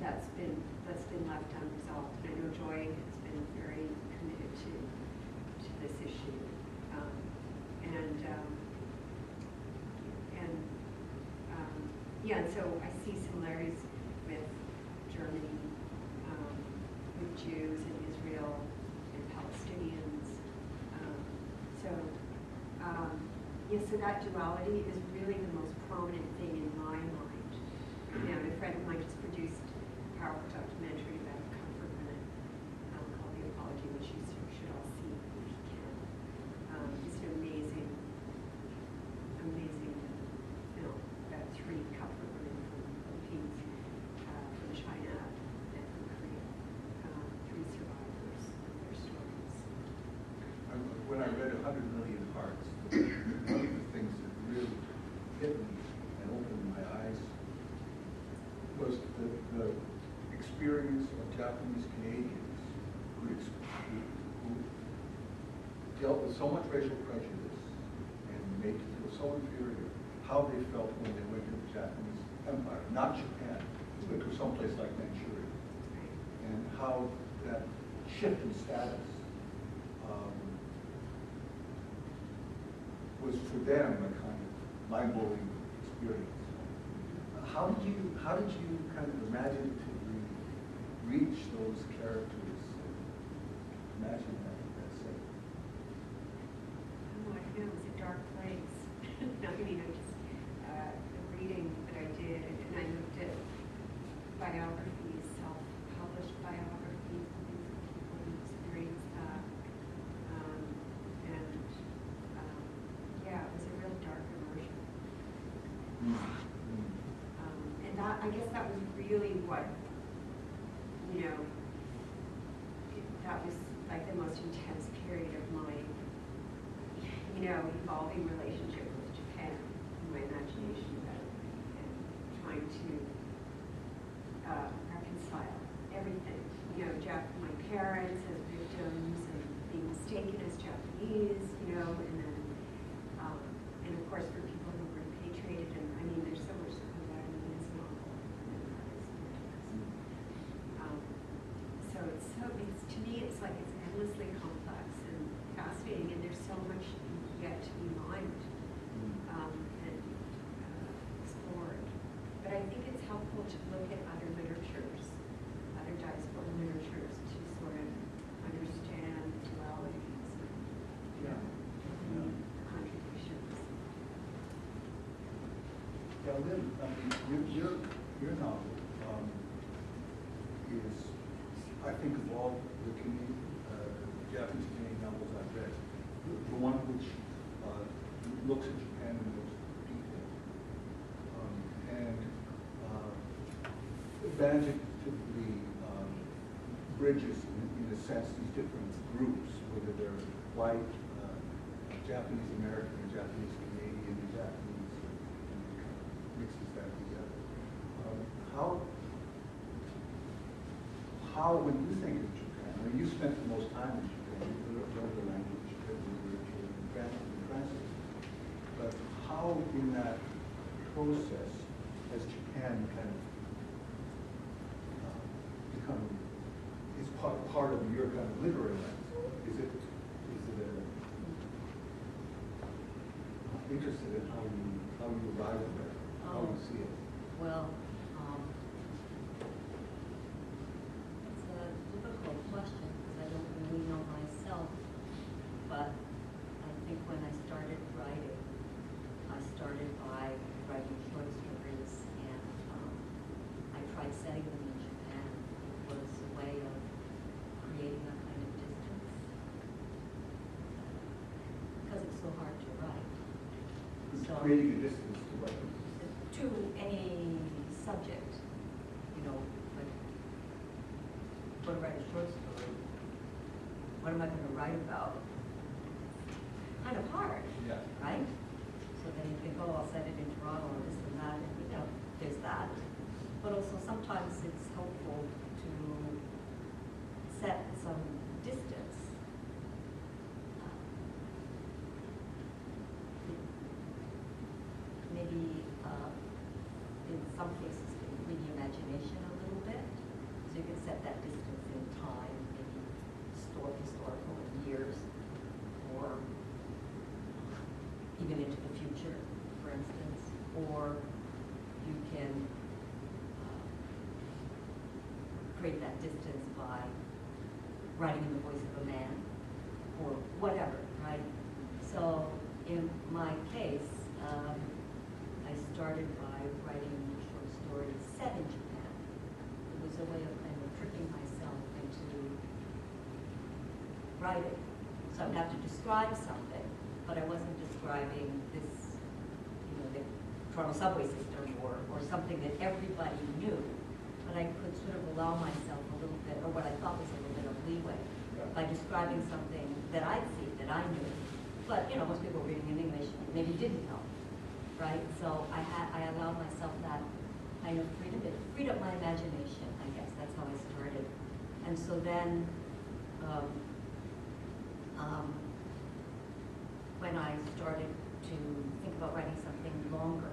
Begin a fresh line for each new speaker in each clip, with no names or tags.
that's been left unresolved. And I know Joy has been very committed to this issue, yeah. And so I see similarities with Germany, with Jews and Israel and Palestinians. Yeah, so that duality is really the most prominent thing in my mind. You know, and a friend of mine just produced a powerful documentary about comfort women called The Apology, which you should all see if you can. It's an amazing film about 3 comfort women from the Philippines, from China, and from Korea. 3 survivors and their stories.
When I read 100 Million Hearts, one of the things that really hit me and opened my eyes was the experience of Japanese Canadians who dealt with so much racial prejudice and made to feel so inferior, how they felt when they went to the Japanese Empire, not Japan, but to someplace like Manchuria, and how that shift in status was for them a kind of mind-blowing experience. How did you kind of imaginatively reach those characters and imagine that setting?
Oh, I know, it was a dark place. No, I mean, the reading that I did, and I looked at biographies, self-published biographies, and things of people who experienced that. Yeah, it was a real dark immersion. And that, I guess that was really what, you know, that was like the most intense period of my, you know, evolving relationship with Japan, and my imagination about it, and trying to reconcile everything. You know, my parents as victims, and being mistaken as Japanese, you know, and of course for people who were repatriated, and I mean, there's so much that comes out in this novel. So to me, it's like it's endlessly complex and fascinating, and there's so much yet to be mined and explored. But I think it's helpful to look at other literatures, other diaspora literatures, to sort of understand dualities and contributions.
Yeah, Lynne, I mean, your novel is, I think, of all the Japanese Canadian novels I've read, the one which looks at Japan in most detail, and imaginatively bridges, in a sense, these different groups, whether they're white, Japanese American, or Japanese Canadian, or Japanese, and kind of mixes that together. How, when you think of Japan, I mean, you spent the most time in Japan, you learned the language, you read the literature, and translated. But how, in that process, has Japan kind of become, is part of your kind of literary lens? Is it I'm interested in how you arrive at that, how you see it.
Well, it's a difficult question because I don't really know myself, but I think when I started writing, I started by writing short stories, and I tried setting them in Japan. It was a way of creating a kind of distance because it's so hard to write. So,
creating a distance to what?
To any subject, you know, like, want to write a short story, what am I going to write about? Kind of hard,
Yeah.
right? So then you think, oh, I'll set it in Toronto or this and that, and you know, there's that. But also sometimes it's helpful to set some distance. Maybe in some cases, with the imagination a little bit. you can set that distance in time, maybe historical in years, or even into the future, for instance, or you can create that distance by writing in the voice of a man, or whatever, right? So in my case, I started by writing short stories set in Japan. It was a way of kind of tricking myself into writing. So I would have to describe something, but I wasn't describing this, the Toronto subway system or something that everybody knew. But I could sort of allow myself a little bit, or what I thought was a little bit of leeway, by describing something that I'd seen, that I knew. But, most people reading in English maybe didn't know, right? So I allowed myself that kind of freedom. It freed up my imagination, I guess. That's how I started. And so then, when I started to think about writing something longer,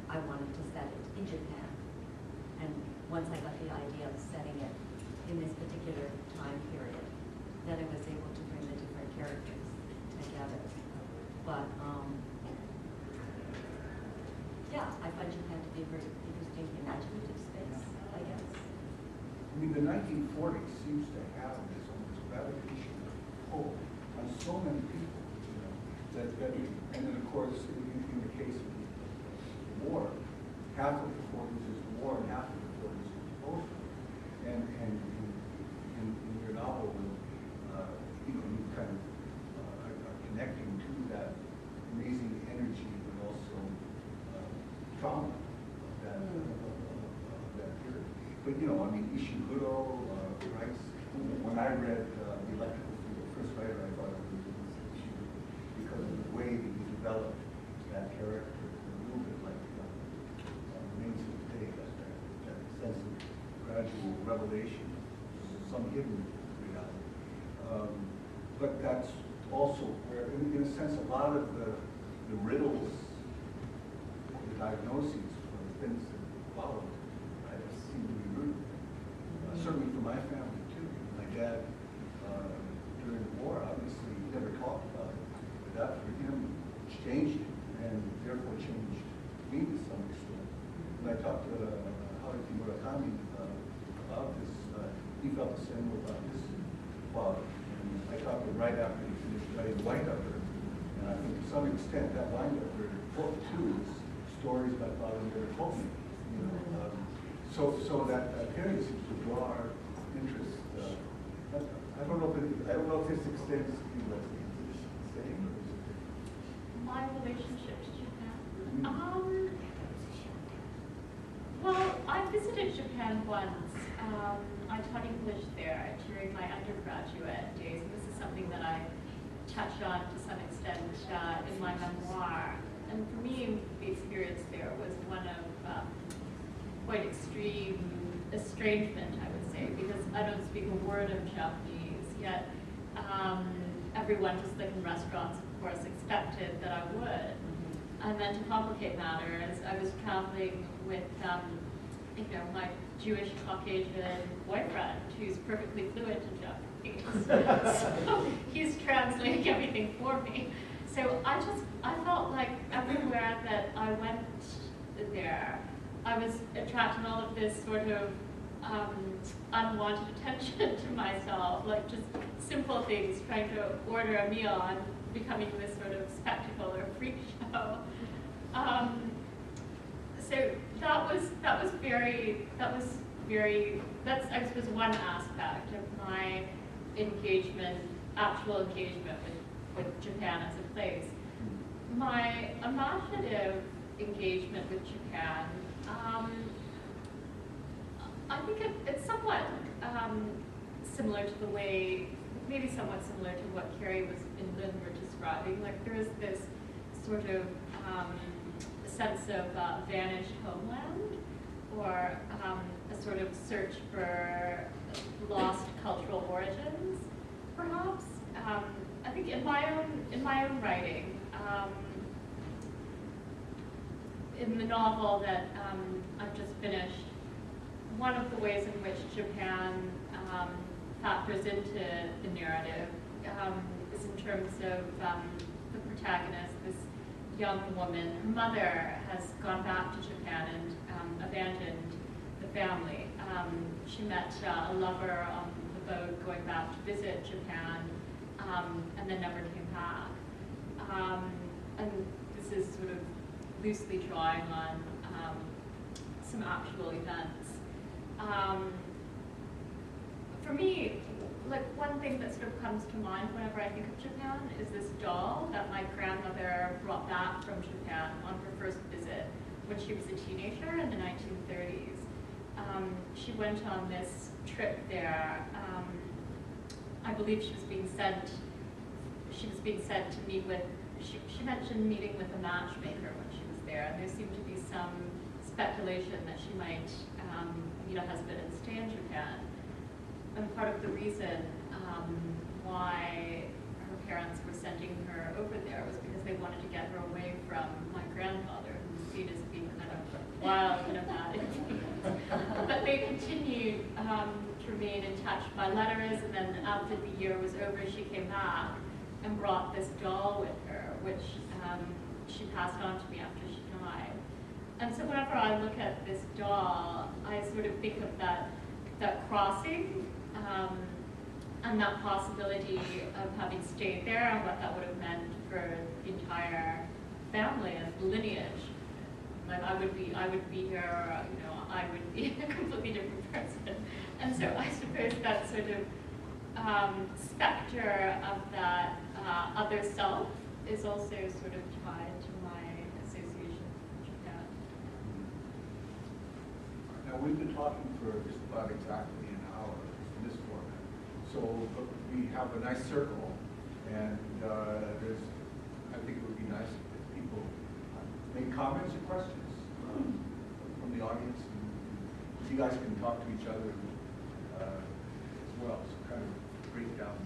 I wanted to set it in Japan. And once I got the idea of setting it in this particular time period, then I was able to bring the different characters together. But yeah, I find Japan to be a very interesting, imaginative space, I guess.
I mean, the 1940s seems to have this almost gravitational pull on so many people, that and then of course, in the case of the war, half of the 40s is the war and half of the 40s is the post-war. And in your novel, you kind of are connecting to that amazing energy, but also trauma of that period. But I mean, Ishiguro writes. When I read The Electrical Field, the first writer I thought it was Ishiguro, because of the way that he developed that character, a little bit like Remains of the Day, that sense of gradual revelation, some hidden reality. But that's also where, in a sense, a lot of the riddles, the diagnoses for the things that followed, right, seem to be rooted. Certainly for my family too. My dad, during the war, obviously he never talked about it, but that for him changed him, and therefore changed me to some extent. When I talked to Haruki Murakami about this, he felt the same way about his father. And I talked to him right after he finished writing White Upper, and I think to some extent that White Upper book too is stories my father never told me. So that period seems to draw our interest. I don't know if this extends to you, Leslie. Is it the same? Or is it
my relationship to Japan? Well, I visited Japan once. I taught English there during my undergraduate days. And this is something that I touch on to some extent in my memoir. And for me, the experience there was one of quite extreme estrangement, I would say, because I don't speak a word of Japanese, yet everyone, just like in restaurants, of course, expected that I would. And then to complicate matters, I was traveling with, my Jewish Caucasian boyfriend, who's perfectly fluent in Japanese. So he's translating everything for me. So I felt like everywhere that I went there, I was attracting all of this sort of unwanted attention to myself, like just simple things, trying to order a meal and becoming this sort of spectacle or freak show. So that's I suppose one aspect of my actual engagement with Japan as a place. My imaginative engagement with Japan, I think it's somewhat similar to the way, maybe somewhat similar to what Kerri and Lynne were describing. Like there is this sort of sense of vanished homeland, or a sort of search for lost cultural origins, perhaps. I think in my own writing, in the novel that I've just finished, one of the ways in which Japan factors into the narrative is in terms of the protagonist, this young woman. Her mother has gone back to Japan and abandoned the family. She met a lover on the boat going back to visit Japan, and then never came back. And this is sort of loosely drawing on some actual events. For me, like one thing that sort of comes to mind whenever I think of Japan is this doll that my grandmother brought back from Japan on her first visit when she was a teenager in the 1930s. She went on this trip there. I believe she was being sent to meet with, she mentioned meeting with a matchmaker when she was there, and there seemed to be some speculation that she might meet a husband and stay in Japan. And part of the reason why her parents were sending her over there was because they wanted to get her away from my grandfather, who was seen as being kind of wild and a bad influence. But they continued to remain in touch by letters, and then after the year was over, she came back and brought this doll with her, which she passed on to me after she died. And so whenever I look at this doll, I sort of think of that crossing and that possibility of having stayed there and what that would have meant for the entire family and the lineage. Like I would be here, I would be a completely different person. And so I suppose that sort of specter of that other self is also sort of tied to my association with Japan.
Now, we've been talking for just about exactly an hour in this format. So we have a nice circle, and I think it would be nice if people make comments or questions from the audience. And you guys can talk to each other as well, so kind of break down